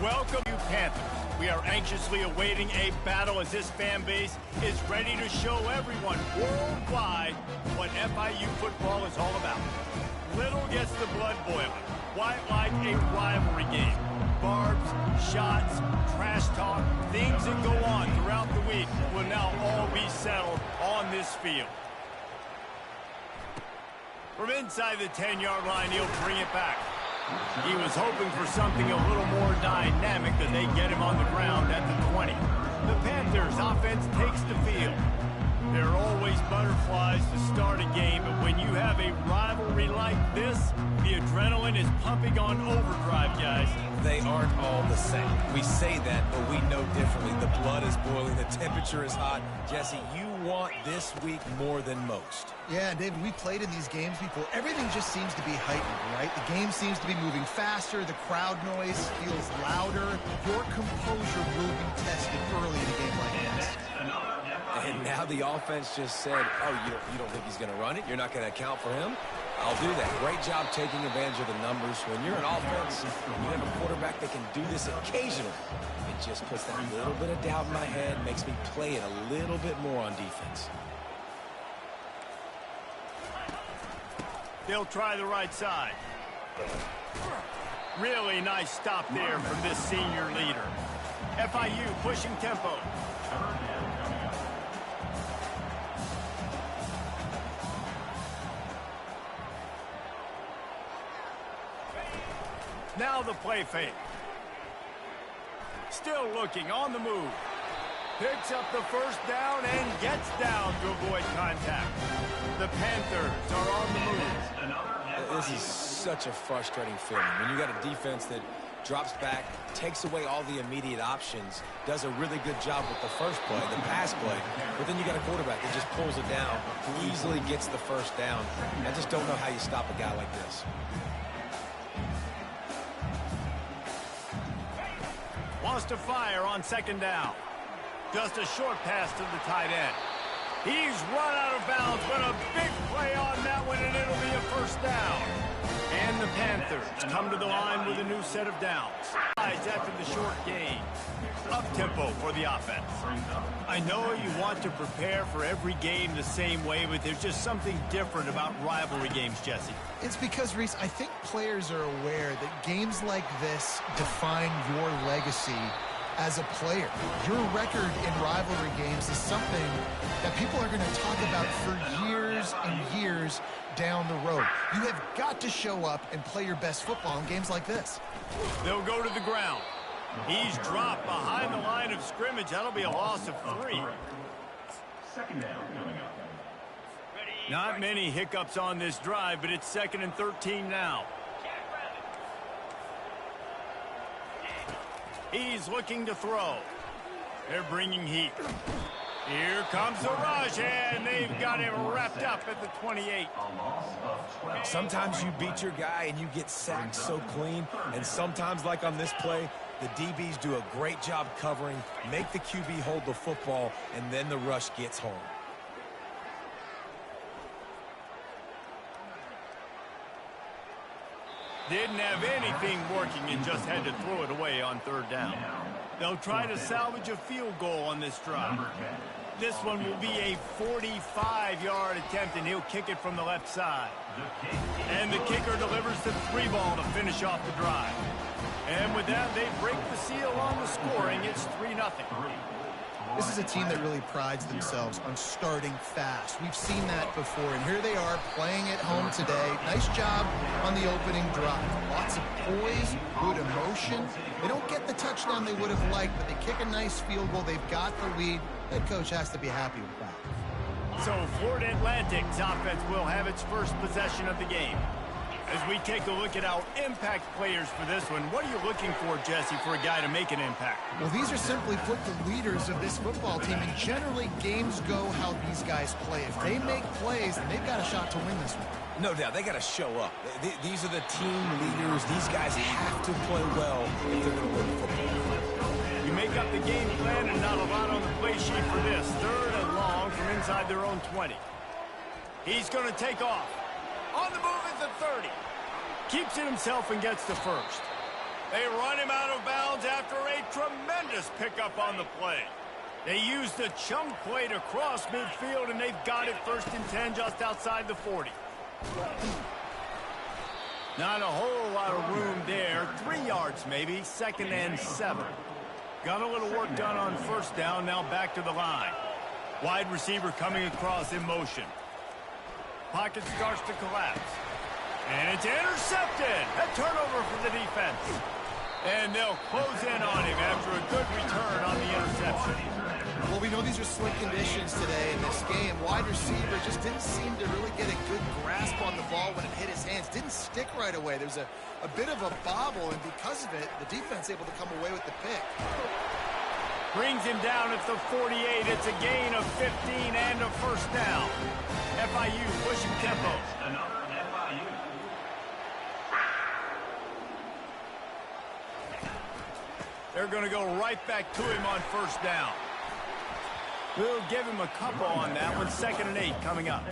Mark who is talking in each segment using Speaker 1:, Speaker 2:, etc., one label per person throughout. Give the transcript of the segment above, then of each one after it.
Speaker 1: Welcome, you Panthers. We are anxiously awaiting a battle as this fan base is ready to show everyone worldwide what FIU football is all about. Little gets the blood boiling. Quite like a rivalry game. Barbs, shots, trash talk, things that go on throughout the week will now all be settled on this field. From inside the 10-yard line, he'll bring it back. He was hoping for something a little more dynamic that they get him on the ground at the 20. The Panthers offense takes the field. There are always butterflies to start a game, but when you have a rivalry like this, the adrenaline is pumping on overdrive, guys.
Speaker 2: They aren't all the same. We say that, but we know differently. The blood is boiling. The temperature is hot. Jesse, you want this week more than most.
Speaker 3: Yeah, David, we played in these games before. Everything just seems to be heightened, right? The game seems to be moving faster. The crowd noise feels louder. Your composure will be tested early in a game like this.
Speaker 2: And now the offense just said, oh, you don't think he's going to run it? You're not going to account for him? I'll do that. Great job taking advantage of the numbers. When you're an offense, and you have a quarterback that can do this occasionally, it just puts that little bit of doubt in my head, makes me play it a little bit more on defense.
Speaker 1: They'll try the right side. Really nice stop there from this senior leader. FIU pushing tempo. Now the play fake. Still looking on the move. Picks up the first down and gets down to avoid contact. The Panthers are on the move.
Speaker 2: This is such a frustrating feeling. When you got a defense that drops back, takes away all the immediate options, does a really good job with the first play, the pass play, but then you got a quarterback that just pulls it down, easily gets the first down. I just don't know how you stop a guy like this.
Speaker 1: Wants to fire on second down. Just a short pass to the tight end. He's run out of bounds, but a big play on that one, and it'll be a first down. And the Panthers come to the line with a new set of downs. After the short gain. Up-tempo for the offense. I know you want to prepare for every game the same way, but there's just something different about rivalry games, Jesse.
Speaker 3: It's because, Reese, I think players are aware that games like this define your legacy as a player. Your record in rivalry games is something that people are going to talk about for years and years down the road. You have got to show up and play your best football in games like this.
Speaker 1: They'll go to the ground. He's dropped behind the line of scrimmage. That'll be a loss of 3.
Speaker 4: Second down coming up.
Speaker 1: Not many hiccups on this drive, but it's 2nd and 13 now. He's looking to throw. They're bringing heat. Here comes the rush, and they've got him wrapped up at the 28.
Speaker 2: Sometimes you beat your guy and you get sacked so clean, and sometimes, like on this play, the DBs do a great job covering, make the QB hold the football, and then the rush gets home.
Speaker 1: Didn't have anything working and just had to throw it away on 3rd down. They'll try to salvage a field goal on this drive. This one will be a 45-yard attempt, and he'll kick it from the left side. And the kicker delivers the 3 ball to finish off the drive. And with that, they break the seal on the scoring. It's 3-0.
Speaker 3: This is a team that really prides themselves on starting fast. We've seen that before, and here they are playing at home today. Nice job on the opening drive. Lots of poise, good emotion. They don't get the touchdown they would have liked, but they kick a nice field goal. They've got the lead. Head coach has to be happy with that.
Speaker 1: So Florida Atlantic's offense will have its first possession of the game. As we take a look at our impact players for this one, what are you looking for, Jesse, for a guy to make an impact?
Speaker 3: Well, these are simply put the leaders of this football team, and generally games go how these guys play. If they make plays, then they've got a shot to win this one.
Speaker 2: No doubt, they got to show up. These are the team leaders. These guys have to play well if they're going to win football.
Speaker 1: You make up the game plan and not a lot on the play sheet for this. 3rd and long from inside their own 20. He's going to take off. On the move at the 30. Keeps it himself and gets the first. They run him out of bounds after a tremendous pickup on the play. They used the chunk play to cross midfield, and they've got it 1st and 10 just outside the 40. Not a whole lot of room there. 3 yards maybe, 2nd and 7. Got a little work done on 1st down, now back to the line. Wide receiver coming across in motion. Pocket starts to collapse. And it's intercepted. A turnover for the defense. And they'll close in on him after a good return on the interception.
Speaker 3: Well, we know these are slick conditions today in this game. Wide receiver just didn't seem to really get a good grasp on the ball when it hit his hands. Didn't stick right away. There's a bit of a bobble, and because of it, the defense able to come away with the pick.
Speaker 1: Brings him down at the 48. It's a gain of 15 and a 1st down. FIU pushing tempo.
Speaker 4: Another FIU.
Speaker 1: They're going to go right back to him on 1st down. We'll give him a couple on that one. 2nd and 8 coming up.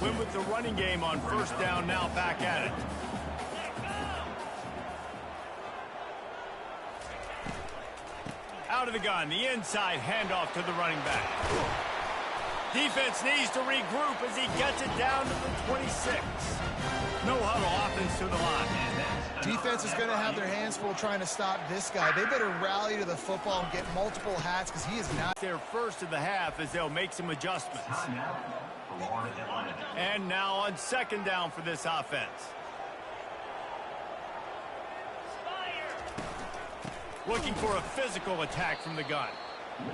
Speaker 1: Win with the running game on 1st down, now back at it. Out of the gun, the inside handoff to the running back. Defense needs to regroup as he gets it down to the 26. No huddle, offense to the line.
Speaker 3: Defense is going to have their hands full trying to stop this guy. They better rally to the football and get multiple hats because he is not.
Speaker 1: Their first of the half as they'll make some adjustments. And now on 2nd down for this offense. Looking for a physical attack from the gun.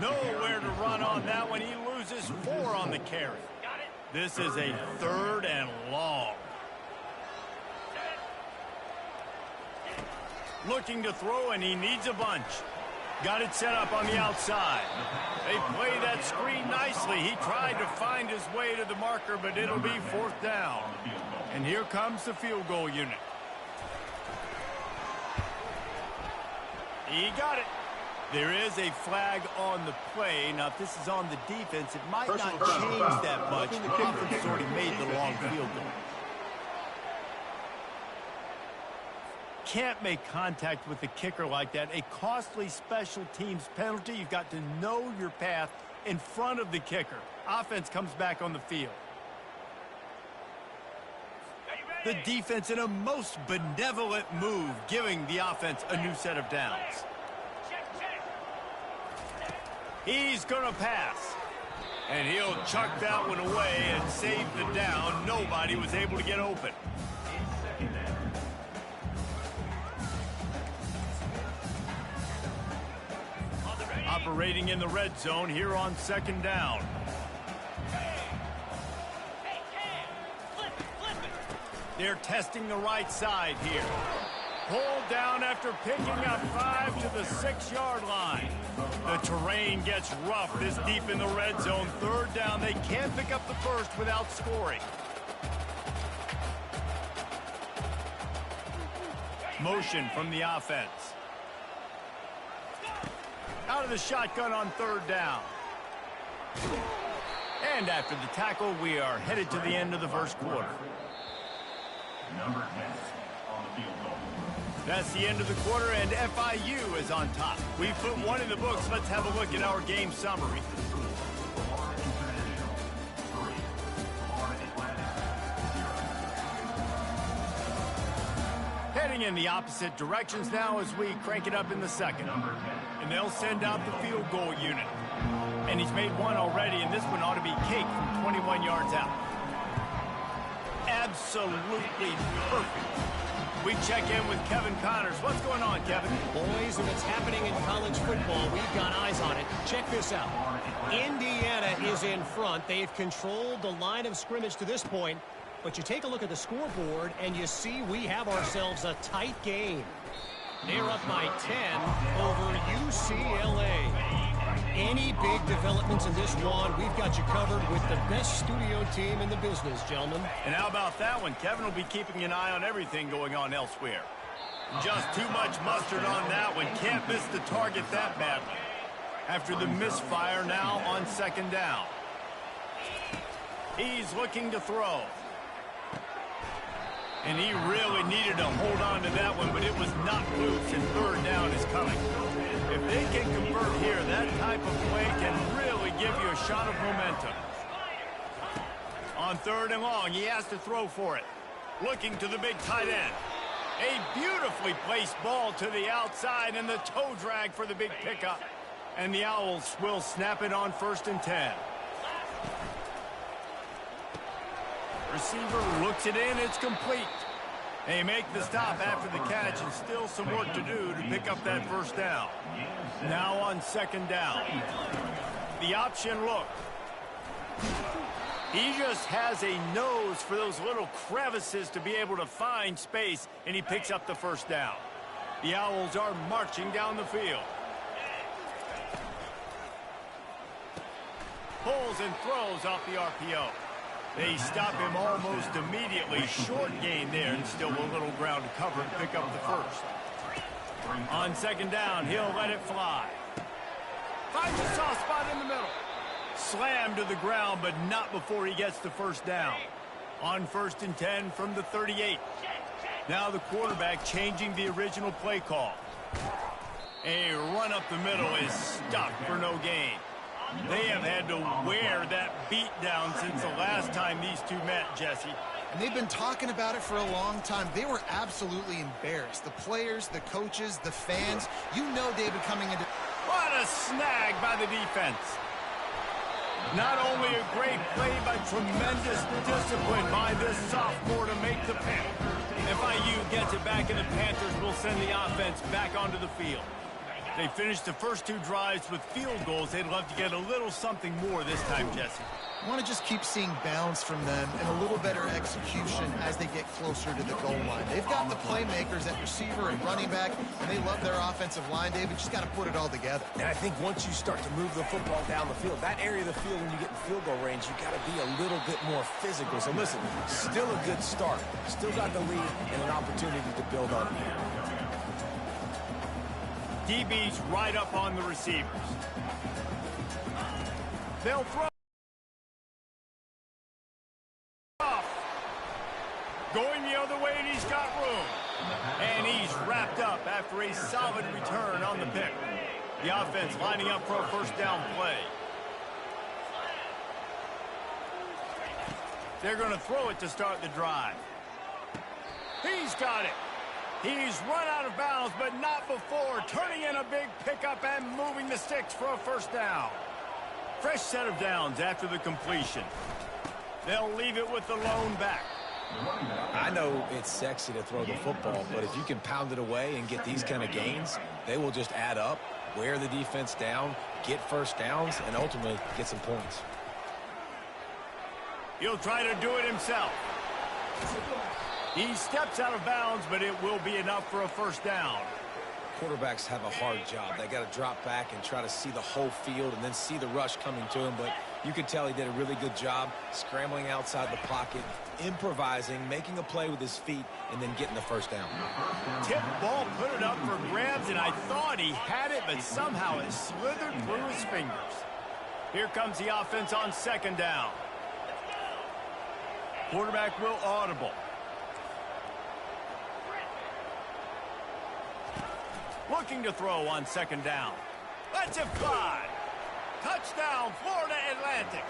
Speaker 1: Nowhere to run on that one. He loses 4 on the carry. This is a 3rd and long. Looking to throw, and he needs a bunch. Got it set up on the outside. They play that screen nicely. He tried to find his way to the marker, but it'll be 4th down. And here comes the field goal unit. He got it. There is a flag on the play. Now, if this is on the defense, it might not change that much. The offense has already made the long field goal. Can't make contact with the kicker like that. A costly special teams penalty. You've got to know your path in front of the kicker. Offense comes back on the field. The defense in a most benevolent move, giving the offense a new set of downs. He's going to pass. And he'll chuck that one away and save the down. Nobody was able to get open. Operating in the red zone here on 2nd down. They're testing the right side here. Pulled down after picking up 5 to the 6-yard line. The terrain gets rough this deep in the red zone. 3rd down. They can't pick up the first without scoring. Motion from the offense. Out of the shotgun on 3rd down. And after the tackle, we are headed to the end of the first quarter.
Speaker 4: Number 10 on the field goal.
Speaker 1: That's the end of the quarter, and FIU is on top. We put one in the books. Let's have a look at our game summary. Heading in the opposite directions now as we crank it up in the second. And they'll send out the field goal unit. And he's made one already, and this one ought to be cake from 21 yards out. Absolutely perfect. We check in with Kevin Connors. What's going on, Kevin?
Speaker 5: Boys, and it's happening in college football. We've got eyes on it. Check this out. Indiana is in front. They've controlled the line of scrimmage to this point. But you take a look at the scoreboard, and you see we have ourselves a tight game. They're up by 10 over UCLA. Any big developments in this one, we've got you covered with the best studio team in the business, gentlemen.
Speaker 1: And how about that one? Kevin will be keeping an eye on everything going on elsewhere. Just too much mustard on that one. Can't miss the target that badly. After the misfire, now on 2nd down. And he really needed to hold on to that one, but it was not loose, and third down is coming. If they can convert here, that type of play can really give you a shot of momentum. On third and long, he has to throw for it. Looking to the big tight end. A beautifully placed ball to the outside, and the toe drag for the big pickup. And the Owls will snap it on 1st and 10. Receiver looks it in, it's complete. They make the stop after the catch, and still some work to do to pick up that first down. Now on 2nd down. The option look. He just has a nose for those little crevices to be able to find space, and he picks up the first down. The Owls are marching down the field. Pulls and throws off the RPO. They stop him almost immediately. Short gain there, and still a little ground to cover and pick up the first. On 2nd down, he'll let it fly. Finds a soft spot in the middle. Slammed to the ground, but not before he gets the first down. On 1st and 10 from the 38. Now the quarterback changing the original play call. A run up the middle is stopped for no gain. They have had to wear that beat down since the last time these two met, Jesse.
Speaker 3: And they've been talking about it for a long time. They were absolutely embarrassed. The players, the coaches, the fans. You know, David, coming into...
Speaker 1: What a snag by the defense. Not only a great play, but tremendous discipline by this sophomore to make the pick. FIU gets it back, and the Panthers will send the offense back onto the field. They finished the first 2 drives with field goals. They'd love to get a little something more this time, Jesse.
Speaker 3: I want to just keep seeing bounce from them and a little better execution as they get closer to the goal line. They've got the playmakers at receiver and running back, and they love their offensive line. David, just got to put it all together.
Speaker 2: And I think once you start to move the football down the field, that area of the field when you get in field goal range, you got to be a little bit more physical. So listen, still a good start. Still got the lead and an opportunity to build on it.
Speaker 1: DB's right up on the receivers. They'll throw. Going the other way, and he's got room. And he's wrapped up after a solid return on the pick. The offense lining up for a first down play. They're going to throw it to start the drive. He's got it. He's run out of bounds, but not before. Turning in a big pickup and moving the sticks for a first down. Fresh set of downs after the completion. They'll leave it with the lone back.
Speaker 2: I know it's sexy to throw the football, but if you can pound it away and get these kind of gains, they will just add up, wear the defense down, get first downs, and ultimately get some points.
Speaker 1: He'll try to do it himself. He steps out of bounds, but it will be enough for a first down.
Speaker 2: Quarterbacks have a hard job. They got to drop back and try to see the whole field and then see the rush coming to him. But you could tell he did a really good job scrambling outside the pocket, improvising, making a play with his feet, and then getting the first down.
Speaker 1: Tip ball, put it up for grabs, and I thought he had it, but somehow it slithered through his fingers. Here comes the offense on second down. Quarterback will audible. Looking to throw on second down. Let's it fly. Touchdown, Florida Atlantic.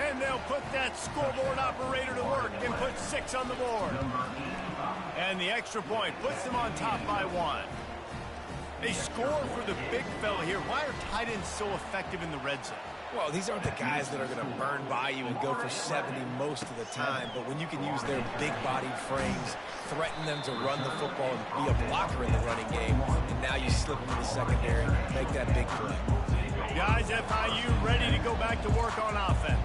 Speaker 1: And they'll put that scoreboard operator to work and put 6 on the board. And the extra point puts them on top by 1. They score for the big fella here. Why are tight ends so effective in the red zone?
Speaker 2: Well, these aren't the guys that are going to burn by you and go for 70 most of the time, but when you can use their big-bodied frames, threaten them to run the football and be a blocker in the running game, and now you slip into the secondary, make that big play.
Speaker 1: Guys, FIU ready to go back to work on offense.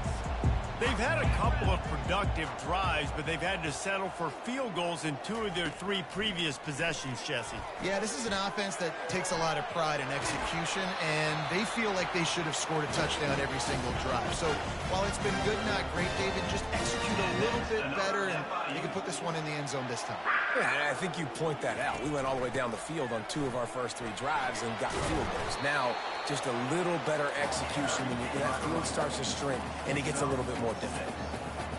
Speaker 1: They've had a couple of productive drives, but they've had to settle for field goals in 2 of their 3 previous possessions, Jesse.
Speaker 3: Yeah, this is an offense that takes a lot of pride in execution, and they feel like they should have scored a touchdown every single drive. So while it's been good, not great, David, just execute a little bit better, and you can put this one in the end zone this time.
Speaker 2: Yeah, and I think you point that out. We went all the way down the field on 2 of our first 3 drives and got field goals. Now, just a little better execution when that field starts to shrink and it gets a little bit more difficult.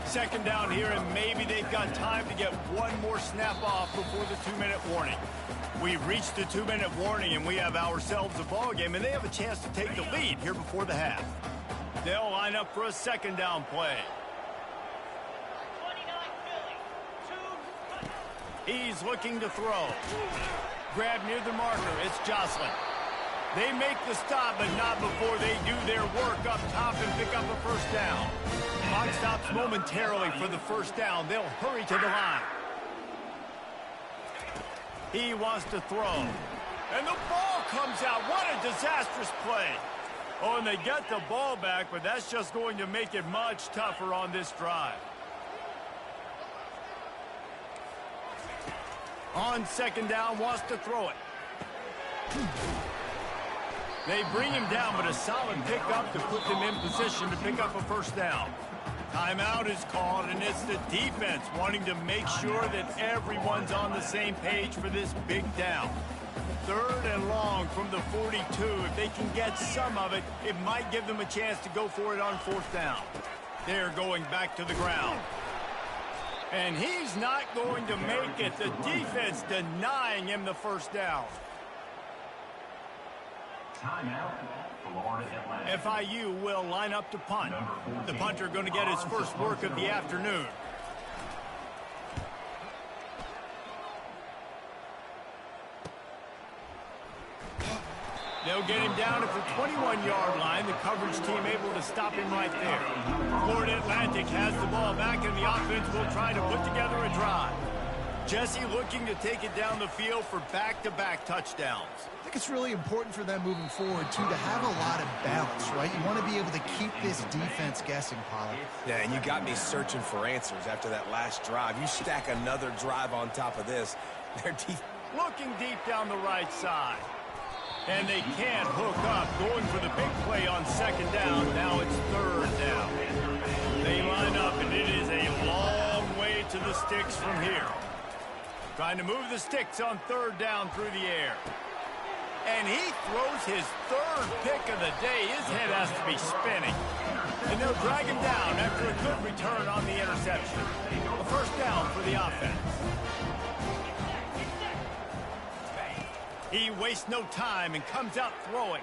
Speaker 1: Second down here, and maybe they've got time to get one more snap off before the 2-minute warning. We've reached the 2-minute warning, and we have ourselves a ball game, and they have a chance to take the lead here before the half. They'll line up for a second down play. He's looking to throw. Grab near the marker. It's Jocelyn. They make the stop, but not before they do their work up top and pick up a first down. Clock stops momentarily for the first down. They'll hurry to the line. He wants to throw. And the ball comes out. What a disastrous play. Oh, and they get the ball back, but that's just going to make it much tougher on this drive. On second down, wants to throw it. They bring him down, but a solid pickup to put them in position to pick up a first down. Timeout is called, and it's the defense wanting to make sure that everyone's on the same page for this big down. Third and long from the 42. If they can get some of it, it might give them a chance to go for it on fourth down. They're going back to the ground. And he's not going to make it. The defense denying him the first down.
Speaker 4: Timeout, Florida Atlantic.
Speaker 1: FIU will line up to punt. The punter going to get his first work of the afternoon. They'll get him down at the 21-yard line. The coverage team able to stop him right there. Florida Atlantic has the ball back, and the offense will try to put together a drive. Jesse looking to take it down the field for back-to-back touchdowns.
Speaker 3: I think it's really important for them moving forward, too, to have a lot of balance, right? You want to be able to keep this defense guessing, Pollard.
Speaker 2: Yeah, and you got me searching for answers after that last drive. You stack another drive on top of this. Their defense
Speaker 1: looking deep down the right side. And they can't hook up, going for the big play on second down. Now it's third down. They line up, and it is a long way to the sticks from here. Trying to move the sticks on third down through the air. And he throws his third pick of the day. His head has to be spinning. And they'll drag him down after a good return on the interception. A first down for the offense. He wastes no time and comes out throwing.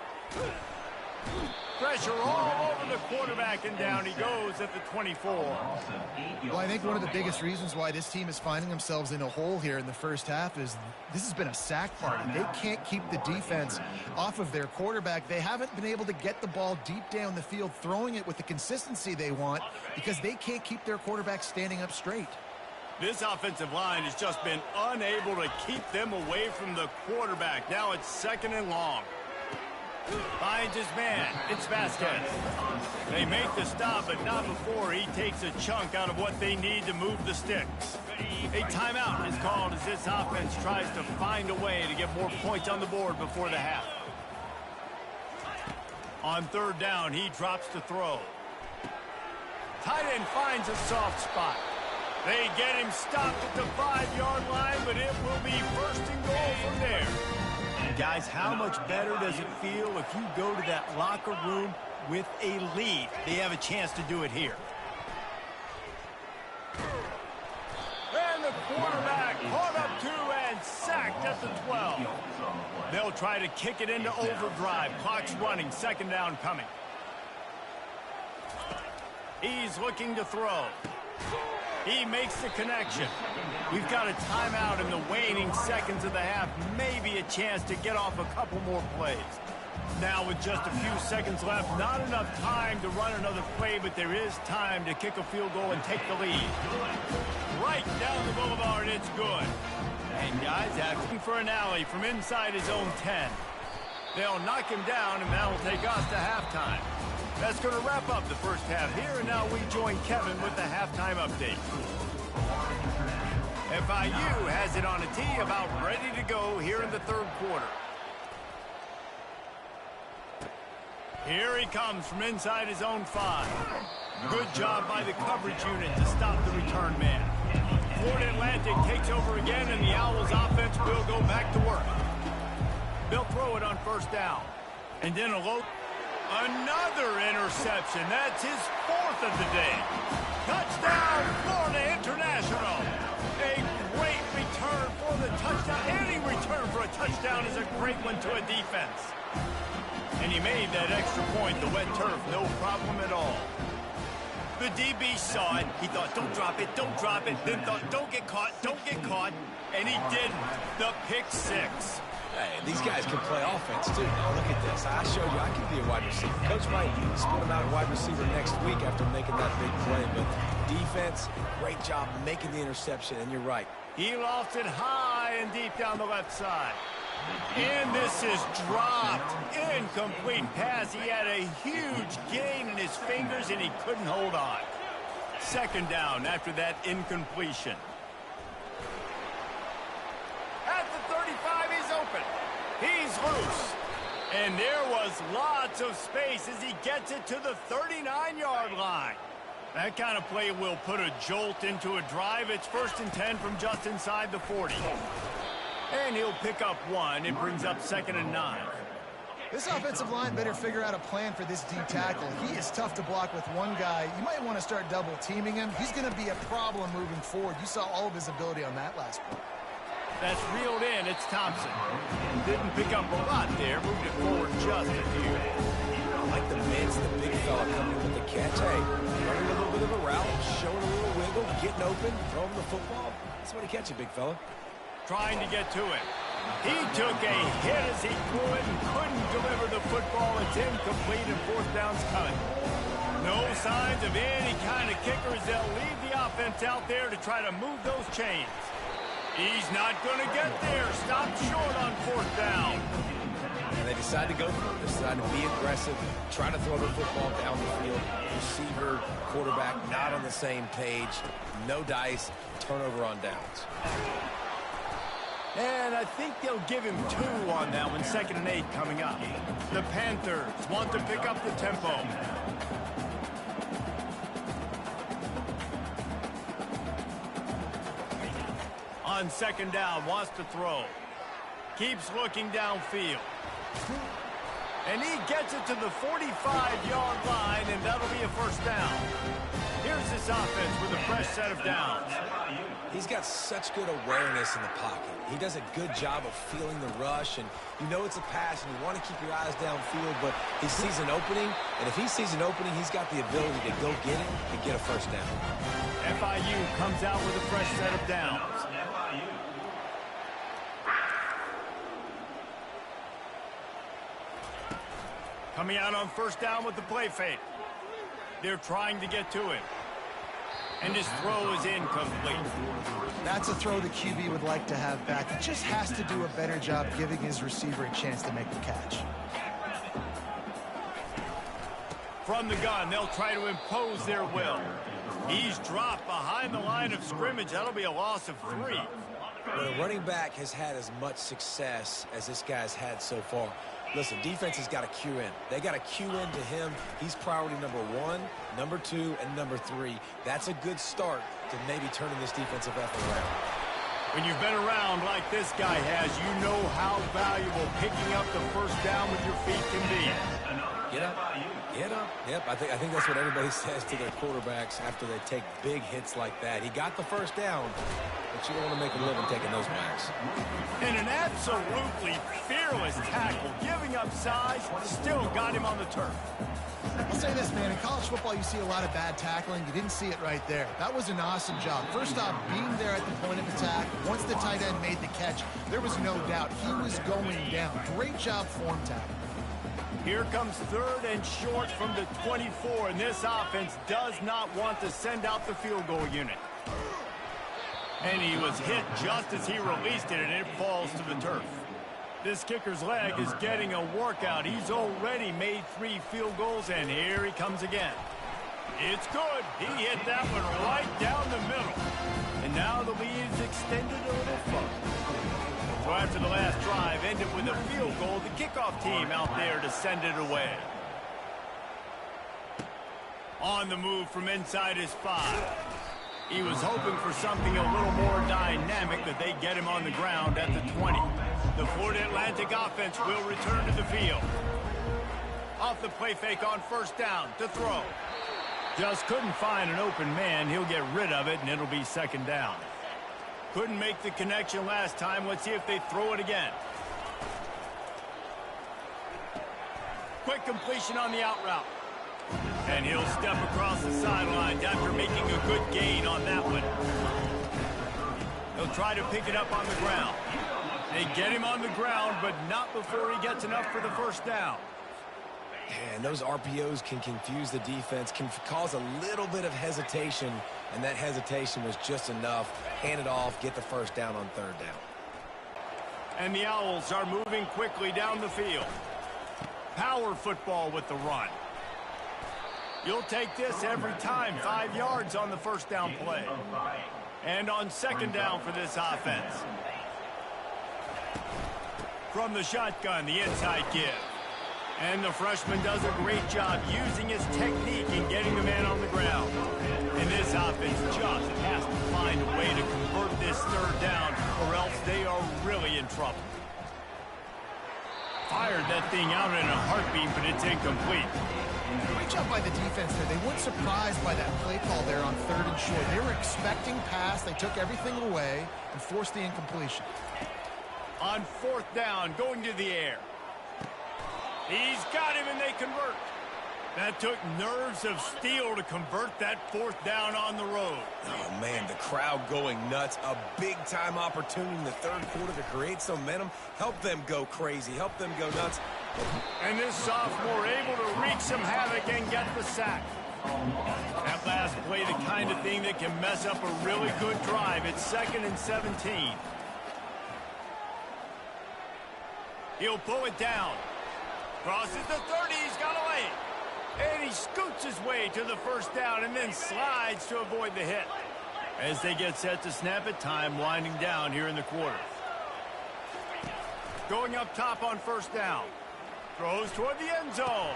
Speaker 1: Pressure all over the quarterback, and down he goes at the 24.
Speaker 3: Well, I think one of the biggest reasons why this team is finding themselves in a hole here in the first half is this has been a sack party. They can't keep the defense off of their quarterback. They haven't been able to get the ball deep down the field, throwing it with the consistency they want because they can't keep their quarterback standing up straight.
Speaker 1: This offensive line has just been unable to keep them away from the quarterback. Now it's second and long. Finds his man. It's Vasquez. They make the stop, but not before he takes a chunk out of what they need to move the sticks. A timeout is called as this offense tries to find a way to get more points on the board before the half. On third down, he drops to throw. Tight end finds a soft spot. They get him stopped at the 5-yard line, but it will be first and goal from there. Guys, how much better does it feel if you go to that locker room with a lead? They have a chance to do it here. And the quarterback caught up to and sacked at the 12. They'll try to kick it into overdrive. Clock's running, second down coming. He's looking to throw. He makes the connection. We've got a timeout in the waning seconds of the half. Maybe a chance to get off a couple more plays. Now with just a few seconds left, not enough time to run another play, but there is time to kick a field goal and take the lead. Right down the boulevard, it's good. And guys, asking for an alley from inside his own 10. They'll knock him down, and that'll take us to halftime. That's going to wrap up the first half here, and now we join Kevin with the halftime update. FIU has it on a tee, about ready to go here in the third quarter. Here he comes from inside his own 5. Good job by the coverage unit to stop the return man. Florida Atlantic takes over again, and the Owls offense will go back to work. They'll throw it on first down. And then a low... Another interception. That's his 4th of the day. Touchdown, Florida International. A great return for the touchdown. Any return for a touchdown is a great one to a defense. And he made that extra point, the wet turf, no problem at all. The DB saw it. He thought, don't drop it, don't drop it. Then thought, don't get caught, don't get caught. And he didn't. The pick 6.
Speaker 2: Hey, these guys can play offense, too. Now, look at this. I showed you I can be a wide receiver. Coach might split him out at wide receiver next week after making that big play. But defense, great job making the interception, and you're right.
Speaker 1: He lost it high and deep down the left side. And this is dropped. Incomplete pass. He had a huge gain in his fingers, and he couldn't hold on. 2nd down after that incompletion. At the 35, he's open. He's loose. And there was lots of space as he gets it to the 39-yard line. That kind of play will put a jolt into a drive. It's 1st and 10 from just inside the 40. And he'll pick up 1. It brings up 2nd and 9.
Speaker 3: This offensive line better figure out a plan for this D tackle. He is tough to block with one guy. You might want to start double teaming him. He's going to be a problem moving forward. You saw all of his ability on that last play.
Speaker 1: That's reeled in. It's Thompson. Didn't pick up a lot there. Moved it forward just a few.
Speaker 2: I like the mids, the big fella coming with the catch. Hey, running a little bit of a route, showing a little wiggle, getting open, throwing the football. That's what he catch it, big fella.
Speaker 1: Trying to get to it. He took a hit as he threw it and couldn't deliver the football. It's incomplete and 4th down's coming. No signs of any kind of kickers. They'll leave the offense out there to try to move those chains. He's not going to get there. Stopped short on 4th down.
Speaker 2: And they decide to go for it. They decide to be aggressive, try to throw the football down the field. Receiver, quarterback, not on the same page. No dice. Turnover on downs.
Speaker 1: And I think they'll give him 2 on that one. 2nd and 8 coming up. The Panthers want to pick up the tempo. On 2nd down, wants to throw. Keeps looking downfield. And he gets it to the 45-yard line, and that'll be a 1st down. Here's this offense with a fresh set of downs.
Speaker 2: He's got such good awareness in the pocket. He does a good job of feeling the rush, and you know it's a pass, and you want to keep your eyes downfield, but he sees an opening, and if he sees an opening, he's got the ability to go get it and get a 1st down.
Speaker 1: FIU comes out with a fresh set of downs. Coming out on 1st down with the play fake. They're trying to get to it. And his throw is incomplete.
Speaker 3: That's a throw the QB would like to have back. He just has to do a better job giving his receiver a chance to make the catch.
Speaker 1: From the gun, they'll try to impose their will. He's dropped behind the line of scrimmage. That'll be a loss of 3.
Speaker 2: When a running back has had as much success as this guy's had so far, listen, defense has got to cue in. They got to cue in to him. He's priority number 1, number 2, and number 3. That's a good start to maybe turning this defensive effort around.
Speaker 1: When you've been around like this guy has, you know how valuable picking up the 1st down with your feet can be.
Speaker 2: Get up. Get up. Yep, I think that's what everybody says to their quarterbacks after they take big hits like that. He got the 1st down, but you don't want to make a living taking those backs.
Speaker 1: And an absolutely fearless tackle, giving up size, still got him on the turf.
Speaker 3: I'll say this, man. In college football, you see a lot of bad tackling. You didn't see it right there. That was an awesome job. First off, being there at the point of attack. Once the tight end made the catch, there was no doubt he was going down. Great job form tackle.
Speaker 1: Here comes 3rd and short from the 24, and this offense does not want to send out the field goal unit. And he was hit just as he released it, and it falls to the turf. This kicker's leg is getting a workout. He's already made 3 field goals, and here he comes again. It's good. He hit that one right down the middle. And now the lead is extended a little further. So after the last drive ended with a field goal, the kickoff team out there to send it away. On the move from inside his 5. He was hoping for something a little more dynamic, that they get him on the ground at the 20. The Florida Atlantic offense will return to the field. A the play fake on first down to throw. Just couldn't find an open man. He'll get rid of it, and it'll be second down. Couldn't make the connection last time. Let's see if they throw it again. Quick completion on the out route. And he'll step across the sidelines after making a good gain on that one. He'll try to pick it up on the ground. They get him on the ground, but not before he gets enough for the first down.
Speaker 2: And those RPOs can confuse the defense, can cause a little bit of hesitation, and that hesitation was just enough. Hand it off, get the first down on third down.
Speaker 1: And the Owls are moving quickly down the field. Power football with the run. You'll take this every time. 5 yards on the first down play. And on second down for this offense. From the shotgun, the inside give. And the freshman does a great job using his technique and getting the man on the ground. And this offense just has to find a way to convert this third down, or else they are really in trouble. Fired that thing out in a heartbeat, but it's incomplete.
Speaker 3: Great job by the defense there. They weren't surprised by that play call there on third and short. They were expecting pass. They took everything away and forced the incompletion.
Speaker 1: On fourth down, going to the air. He's got him, and they convert. That took nerves of steel to convert that fourth down on the road.
Speaker 2: Oh, man, the crowd going nuts. A big-time opportunity in the third quarter to create some momentum. Help them go crazy. Help them go nuts.
Speaker 1: And this sophomore able to wreak some havoc and get the sack. That last play, the kind of thing that can mess up a really good drive. It's 2nd and 17. He'll pull it down. Crosses the 30. He's got away. And he scoots his way to the first down and then slides to avoid the hit. As they get set to snap it, time winding down here in the quarter. Going up top on first down. Throws toward the end zone.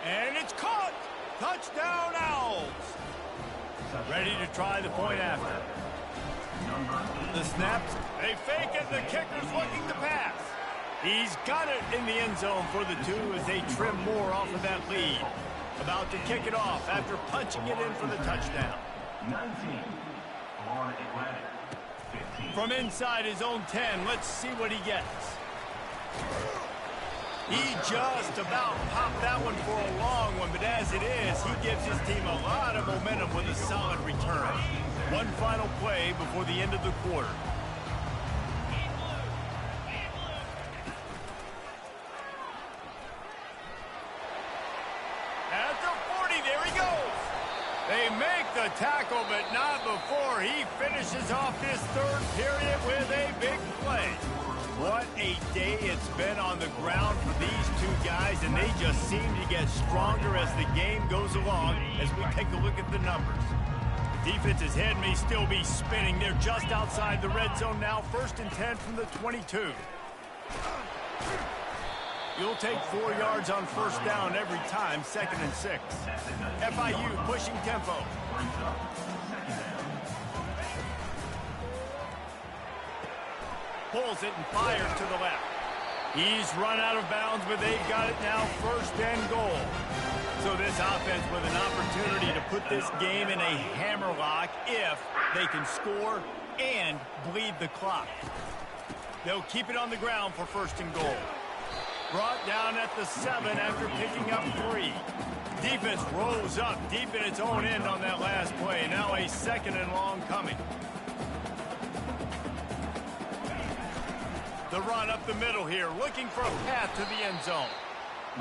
Speaker 1: And it's caught. Touchdown, Owls. Ready to try the point after. The snaps. They fake it. The kicker's looking to pass. He's got it in the end zone for the two as they trim more off of that lead. About to kick it off after punching it in for the touchdown.
Speaker 4: 19 for Atlantic. 15.
Speaker 1: From inside his own 10, let's see what he gets. He just about popped that one for a long one, but as it is, he gives his team a lot of momentum with a solid return. One final play before the end of the quarter. They make the tackle, but not before he finishes off this third period with a big play. What a day it's been on the ground for these two guys, and they just seem to get stronger as the game goes along as we take a look at the numbers. The defense's head may still be spinning. They're just outside the red zone now, 1st and 10 from the 22. You'll take 4 yards on first down every time, 2nd and 6. FIU pushing tempo. Pulls it and fires to the left. He's run out of bounds, but they've got it now 1st and goal. So this offense with an opportunity to put this game in a hammerlock if they can score and bleed the clock. They'll keep it on the ground for 1st and goal. Brought down at the 7 after picking up 3. Defense rolls up deep in its own end on that last play. Now a 2nd and long coming. The run up the middle here, looking for a path to the end zone.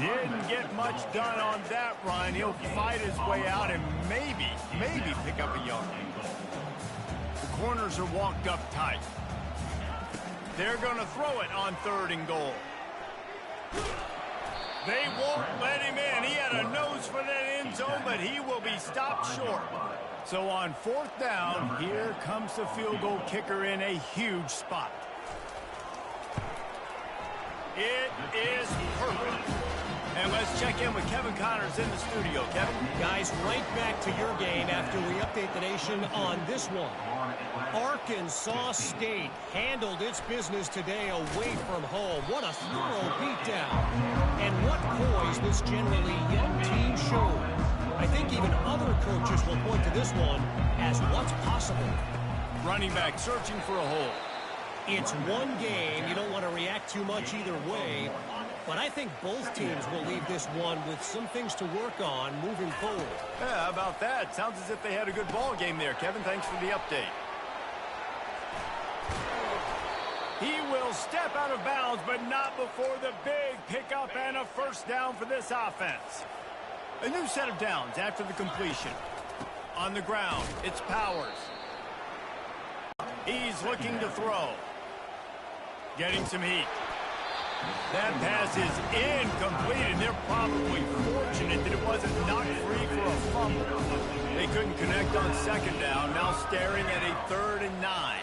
Speaker 1: Didn't get much done on that run. He'll fight his way out and maybe pick up a yard. The corners are walked up tight. They're going to throw it on 3rd and goal. They won't let him in. He had a nose for that end zone, but he will be stopped short. So on 4th down, here comes the field goal kicker in a huge spot. It is perfect. And let's check in with Kevin Connors in the studio. Kevin?
Speaker 5: Guys, right back to your game after we update the nation on this one. Arkansas State handled its business today away from home. What a thorough beatdown. And what poise this generally young team showed. I think even other coaches will point to this one as what's possible.
Speaker 1: Running back searching for a hole.
Speaker 5: It's one game. You don't want to react too much either way. But I think both teams will leave this one with some things to work on moving forward.
Speaker 1: Yeah, how about that? Sounds as if they had a good ball game there. Kevin, thanks for the update. He will step out of bounds, but not before the big pickup and a first down for this offense. A new set of downs after the completion. On the ground, it's Powers. He's looking to throw. Getting some heat. That pass is incomplete, and they're probably fortunate that it wasn't knocked free for a fumble. They couldn't connect on second down, now staring at a 3rd and 9.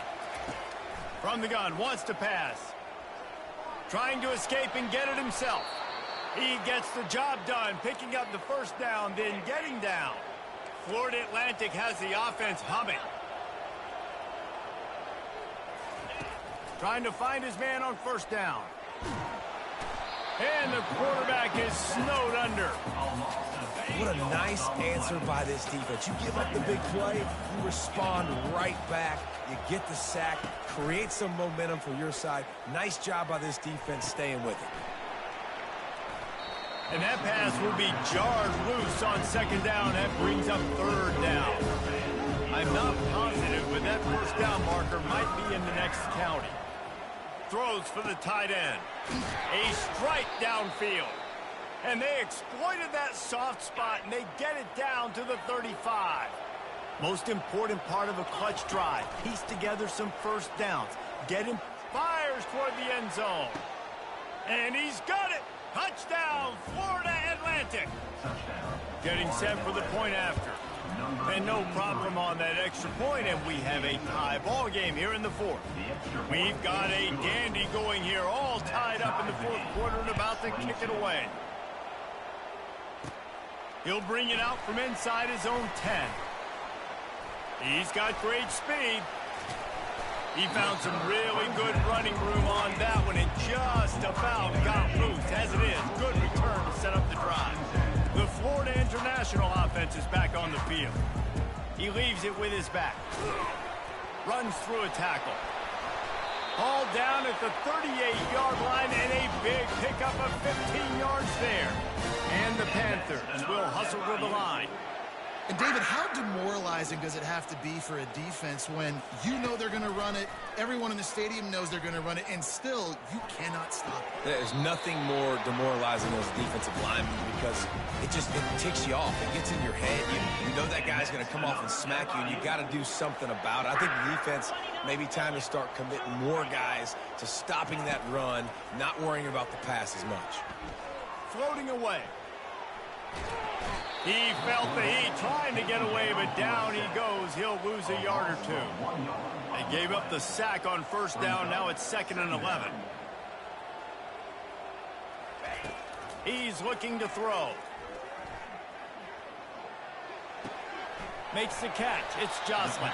Speaker 1: From the gun, wants to pass. Trying to escape and get it himself. He gets the job done, picking up the first down, then getting down. Florida Atlantic has the offense humming. Trying to find his man on first down. And the quarterback is snowed under.
Speaker 2: What a nice answer by this defense. You give up the big play, you respond right back, you get the sack, create some momentum for your side. Nice job by this defense staying with it.
Speaker 1: And that pass will be jarred loose on second down. That brings up 3rd down. I'm not positive, but that first down marker might be in the next county. Throws for the tight end. A strike downfield. And they exploited that soft spot, and they get it down to the 35. Most important part of a clutch drive. Piece together some first downs. Get him, fires toward the end zone. And he's got it. Touchdown, Florida Atlantic. Getting set for the point after. And no problem on that extra point, and we have a tie ball game here in the 4th. We've got a dandy going here, all tied up in the 4th quarter and about to kick it away. He'll bring it out from inside his own 10. He's got great speed. He found some really good running room on that one and just about got loose. As it is, good return to set up the drive. The Florida International offense is back on the field. He leaves it with his back. Runs through a tackle. Hauled down at the 38-yard line and a big pickup of 15 yards there. And the Panthers will hustle to the line.
Speaker 3: And, David, how demoralizing does it have to be for a defense when you know they're going to run it, everyone in the stadium knows they're going to run it, and still you cannot stop it?
Speaker 2: There's nothing more demoralizing as a defensive lineman because it ticks you off. It gets in your head. You know that guy's going to come off and smack you, and you got to do something about it. I think the defense may be time to start committing more guys to stopping that run, not worrying about the pass as much.
Speaker 1: Floating away. He felt the heat trying to get away, but down he goes. He'll lose a yard or two. They gave up the sack on first down. Now it's 2nd and 11. He's looking to throw. Makes the catch. It's Joslin.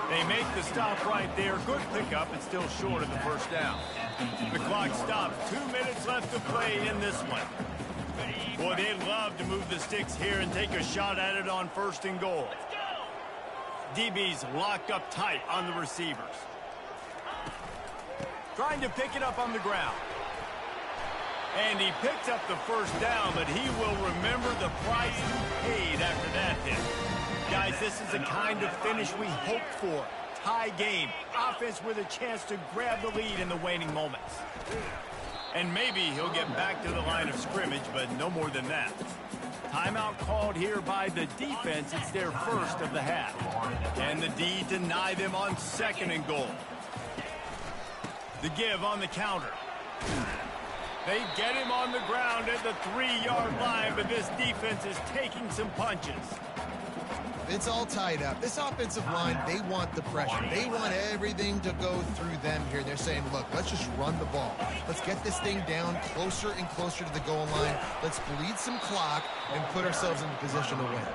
Speaker 1: They make the stop right there. Good pickup. It's still short of the first down. The clock stops. 2 minutes left to play in this one. Boy, they'd love to move the sticks here and take a shot at it on 1st and goal. DB's locked up tight on the receivers. Trying to pick it up on the ground. And he picks up the first down, but he will remember the price he paid after that hit. Guys, this is the kind of finish we hoped for. Tie game. Offense with a chance to grab the lead in the waning moments. And maybe he'll get back to the line of scrimmage, but no more than that. Timeout called here by the defense. It's their first of the half. And the D deny them on 2nd and goal. The give on the counter. They get him on the ground at the 3-yard line, but this defense is taking some punches.
Speaker 3: It's all tied up. This offensive line, they want the pressure. They want everything to go through them here. They're saying, look, let's just run the ball. Let's get this thing down closer and closer to the goal line. Let's bleed some clock and put ourselves in the position to win.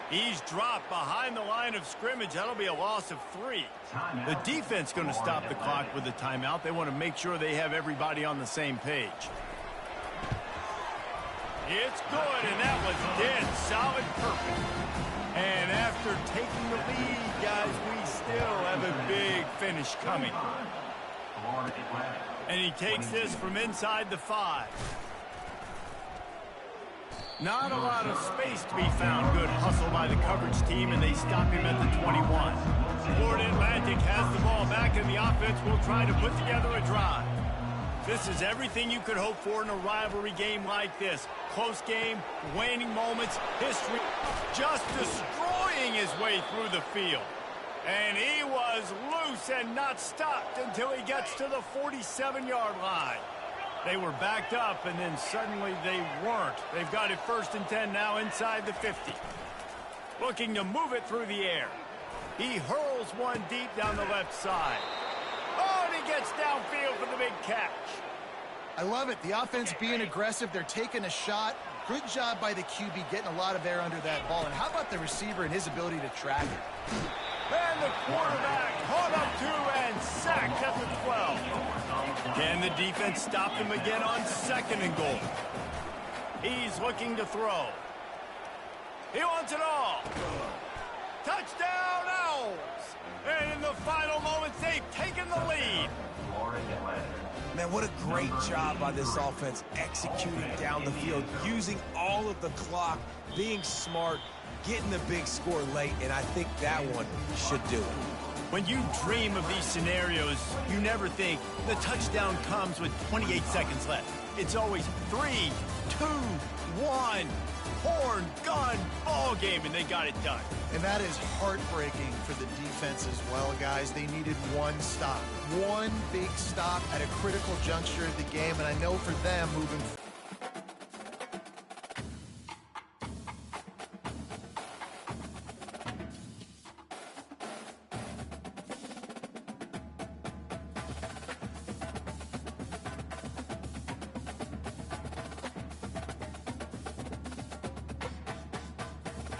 Speaker 1: He's dropped behind the line of scrimmage. That'll be a loss of 3. The defense going to stop the clock with a timeout. They want to make sure they have everybody on the same page. It's good, and that was dead solid perfect. And after taking the lead, guys, we still have a big finish coming. And he takes this from inside the 5. Not a lot of space to be found. Good hustle by the coverage team, and they stop him at the 21. Florida Atlantic has the ball back, and the offense will try to put together a drive. This is everything you could hope for in a rivalry game like this. Close game, waning moments, history, just destroying his way through the field. And he was loose and not stopped until he gets to the 47-yard line. They were backed up, and then suddenly they weren't. They've got it 1st and 10 now inside the 50. Looking to move it through the air. He hurls one deep down the left side. Oh, and he gets downfield for the big catch.
Speaker 3: I love it. The offense being aggressive. They're taking a shot. Good job by the QB getting a lot of air under that ball. And how about the receiver and his ability to track it?
Speaker 1: And the quarterback caught up to and sacked at the 12. Can the defense stop him again on 2nd and goal? He's looking to throw. He wants it all. Touchdown, Owls! And in the final moments, they've taken the lead.
Speaker 2: Man, what a great job by this offense executing down the field, using all of the clock, being smart, getting the big score late, and I think that one should do it.
Speaker 1: When you dream of these scenarios, you never think the touchdown comes with 28 seconds left. It's always 3, 2, 1, horn, gun, ball game, and they got it done.
Speaker 3: And that is heartbreaking for the defense as well, guys. They needed one stop, one big stop at a critical juncture of the game, and I know for them moving forward,